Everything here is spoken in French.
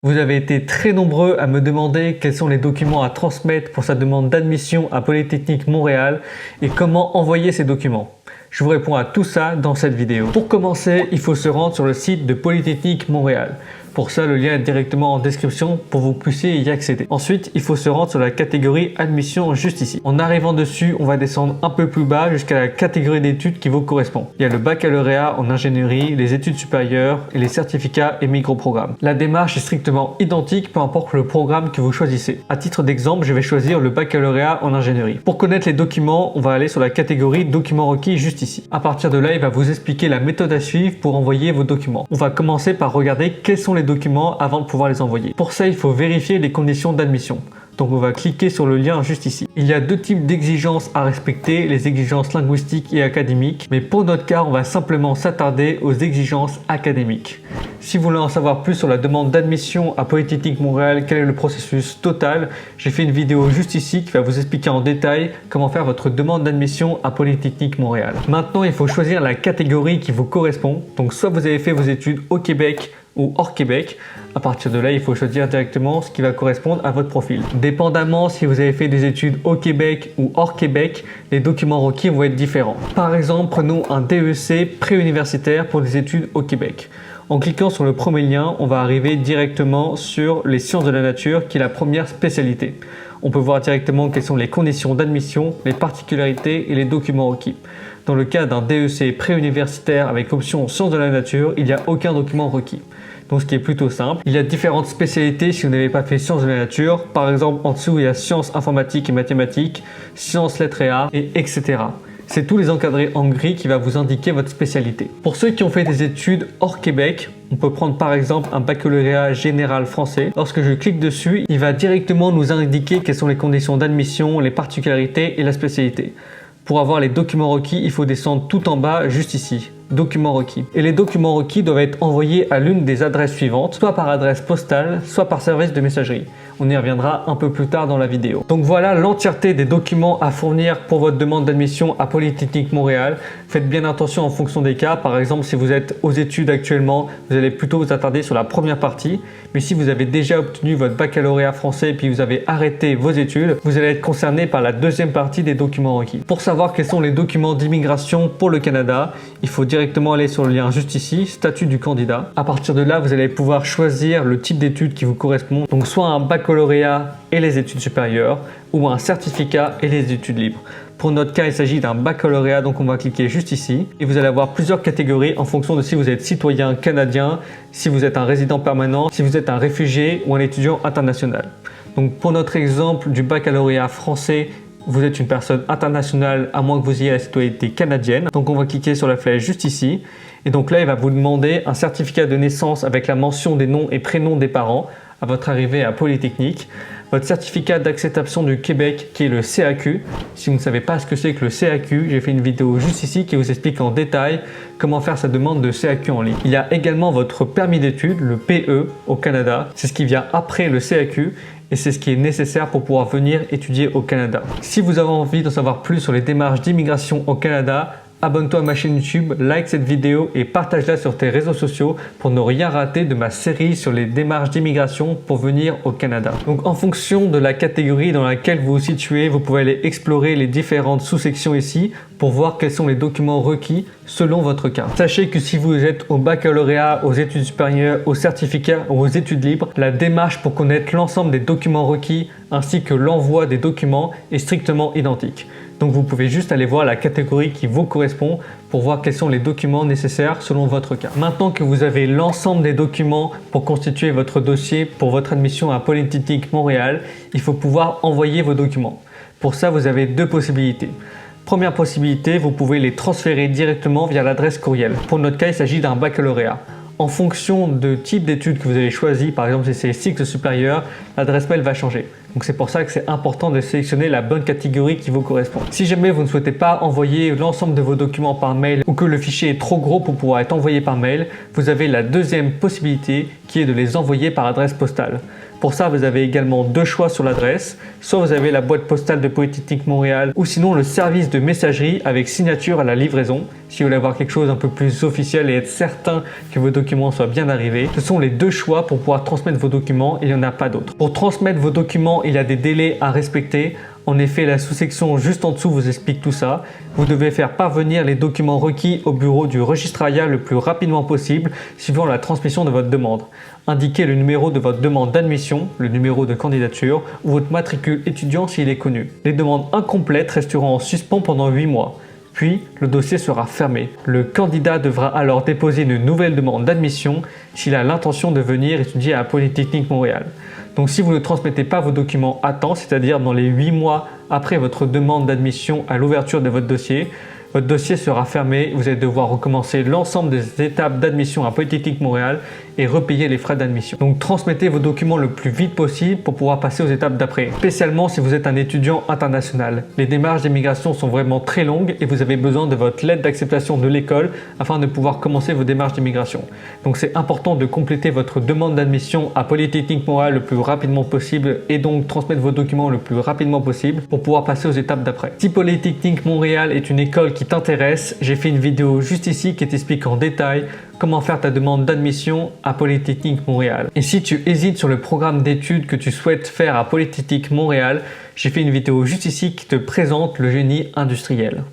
Vous avez été très nombreux à me demander quels sont les documents à transmettre pour sa demande d'admission à Polytechnique Montréal et comment envoyer ces documents. Je vous réponds à tout ça dans cette vidéo. Pour commencer, il faut se rendre sur le site de Polytechnique Montréal. Pour ça, le lien est directement en description pour que vous puissiez y accéder. Ensuite, il faut se rendre sur la catégorie admission juste ici. En arrivant dessus, on va descendre un peu plus bas jusqu'à la catégorie d'études qui vous correspond. Il y a le baccalauréat en ingénierie, les études supérieures et les certificats et micro-programmes. La démarche est strictement identique, peu importe le programme que vous choisissez. À titre d'exemple, je vais choisir le baccalauréat en ingénierie. Pour connaître les documents, on va aller sur la catégorie documents requis juste ici. À partir de là, il va vous expliquer la méthode à suivre pour envoyer vos documents. On va commencer par regarder quels sont les documents avant de pouvoir les envoyer. Pour ça, il faut vérifier les conditions d'admission. Donc on va cliquer sur le lien juste ici. Il y a deux types d'exigences à respecter, les exigences linguistiques et académiques. Mais pour notre cas, on va simplement s'attarder aux exigences académiques. Si vous voulez en savoir plus sur la demande d'admission à Polytechnique Montréal, quel est le processus total, j'ai fait une vidéo juste ici qui va vous expliquer en détail comment faire votre demande d'admission à Polytechnique Montréal. Maintenant, il faut choisir la catégorie qui vous correspond. Donc soit vous avez fait vos études au Québec ou hors Québec. À partir de là, il faut choisir directement ce qui va correspondre à votre profil. Dépendamment si vous avez fait des études au Québec ou hors Québec, les documents requis vont être différents. Par exemple, prenons un DEC préuniversitaire pour des études au Québec. En cliquant sur le premier lien, on va arriver directement sur les sciences de la nature qui est la première spécialité. On peut voir directement quelles sont les conditions d'admission, les particularités et les documents requis. Dans le cas d'un DEC préuniversitaire avec option sciences de la nature, il n'y a aucun document requis. Donc ce qui est plutôt simple. Il y a différentes spécialités si vous n'avez pas fait sciences de la nature. Par exemple, en dessous, il y a sciences informatiques et mathématiques, sciences, lettres et arts, etc. C'est tous les encadrés en gris qui va vous indiquer votre spécialité. Pour ceux qui ont fait des études hors Québec, on peut prendre par exemple un baccalauréat général français. Lorsque je clique dessus, il va directement nous indiquer quelles sont les conditions d'admission, les particularités et la spécialité. Pour avoir les documents requis, il faut descendre tout en bas, juste ici. Documents requis. Et les documents requis doivent être envoyés à l'une des adresses suivantes, soit par adresse postale, soit par service de messagerie. On y reviendra un peu plus tard dans la vidéo. Donc voilà l'entièreté des documents à fournir pour votre demande d'admission à Polytechnique Montréal. Faites bien attention en fonction des cas. Par exemple, si vous êtes aux études actuellement, vous allez plutôt vous attarder sur la première partie. Mais si vous avez déjà obtenu votre baccalauréat français et puis vous avez arrêté vos études, vous allez être concerné par la deuxième partie des documents requis. Pour savoir quels sont les documents d'immigration pour le Canada, il faut directement aller sur le lien juste ici, statut du candidat. À partir de là, vous allez pouvoir choisir le type d'études qui vous correspond. Donc soit un baccalauréat et les études supérieures ou un certificat et les études libres. Pour notre cas, il s'agit d'un baccalauréat, donc on va cliquer juste ici et vous allez avoir plusieurs catégories en fonction de si vous êtes citoyen canadien, si vous êtes un résident permanent, si vous êtes un réfugié ou un étudiant international. Donc pour notre exemple du baccalauréat français, vous êtes une personne internationale à moins que vous ayez la citoyenneté canadienne. Donc on va cliquer sur la flèche juste ici. Et donc là, il va vous demander un certificat de naissance avec la mention des noms et prénoms des parents à votre arrivée à Polytechnique. Votre certificat d'acceptation du Québec qui est le CAQ. Si vous ne savez pas ce que c'est que le CAQ, j'ai fait une vidéo juste ici qui vous explique en détail comment faire sa demande de CAQ en ligne. Il y a également votre permis d'études, le PE au Canada. C'est ce qui vient après le CAQ. Et c'est ce qui est nécessaire pour pouvoir venir étudier au Canada. Si vous avez envie d'en savoir plus sur les démarches d'immigration au Canada, abonne-toi à ma chaîne YouTube, like cette vidéo et partage-la sur tes réseaux sociaux pour ne rien rater de ma série sur les démarches d'immigration pour venir au Canada. Donc en fonction de la catégorie dans laquelle vous vous situez, vous pouvez aller explorer les différentes sous-sections ici pour voir quels sont les documents requis selon votre cas. Sachez que si vous êtes au baccalauréat, aux études supérieures, aux certificats ou aux études libres, la démarche pour connaître l'ensemble des documents requis ainsi que l'envoi des documents est strictement identique. Donc vous pouvez juste aller voir la catégorie qui vous correspond pour voir quels sont les documents nécessaires selon votre cas. Maintenant que vous avez l'ensemble des documents pour constituer votre dossier pour votre admission à Polytechnique Montréal, il faut pouvoir envoyer vos documents. Pour ça, vous avez deux possibilités. Première possibilité, vous pouvez les transférer directement via l'adresse courriel. Pour notre cas, il s'agit d'un baccalauréat. En fonction du type d'études que vous avez choisi, par exemple si c'est cycle supérieur, l'adresse mail va changer. Donc c'est pour ça que c'est important de sélectionner la bonne catégorie qui vous correspond. Si jamais vous ne souhaitez pas envoyer l'ensemble de vos documents par mail ou que le fichier est trop gros pour pouvoir être envoyé par mail, vous avez la deuxième possibilité qui est de les envoyer par adresse postale. Pour ça, vous avez également deux choix sur l'adresse. Soit vous avez la boîte postale de Polytechnique Montréal ou sinon le service de messagerie avec signature à la livraison. Si vous voulez avoir quelque chose un peu plus officiel et être certain que vos documents soient bien arrivés, ce sont les deux choix pour pouvoir transmettre vos documents et il n'y en a pas d'autre. Pour transmettre vos documents, il y a des délais à respecter. En effet, la sous-section juste en dessous vous explique tout ça. Vous devez faire parvenir les documents requis au bureau du registrariat le plus rapidement possible suivant la transmission de votre demande. Indiquez le numéro de votre demande d'admission, le numéro de candidature ou votre matricule étudiant s'il est connu. Les demandes incomplètes resteront en suspens pendant 8 mois. Puis, le dossier sera fermé. Le candidat devra alors déposer une nouvelle demande d'admission s'il a l'intention de venir étudier à Polytechnique Montréal. Donc si vous ne transmettez pas vos documents à temps, c'est-à-dire dans les 8 mois après votre demande d'admission à l'ouverture de votre dossier sera fermé, vous allez devoir recommencer l'ensemble des étapes d'admission à Polytechnique Montréal et repayer les frais d'admission. Donc transmettez vos documents le plus vite possible pour pouvoir passer aux étapes d'après, spécialement si vous êtes un étudiant international. Les démarches d'immigration sont vraiment très longues et vous avez besoin de votre lettre d'acceptation de l'école afin de pouvoir commencer vos démarches d'immigration. Donc c'est important de compléter votre demande d'admission à Polytechnique Montréal le plus rapidement possible et donc transmettre vos documents le plus rapidement possible pour pouvoir passer aux étapes d'après. Si Polytechnique Montréal est une école qui t'intéresse, j'ai fait une vidéo juste ici qui t'explique en détail comment faire ta demande d'admission à Polytechnique Montréal. Et si tu hésites sur le programme d'études que tu souhaites faire à Polytechnique Montréal, j'ai fait une vidéo juste ici qui te présente le génie industriel.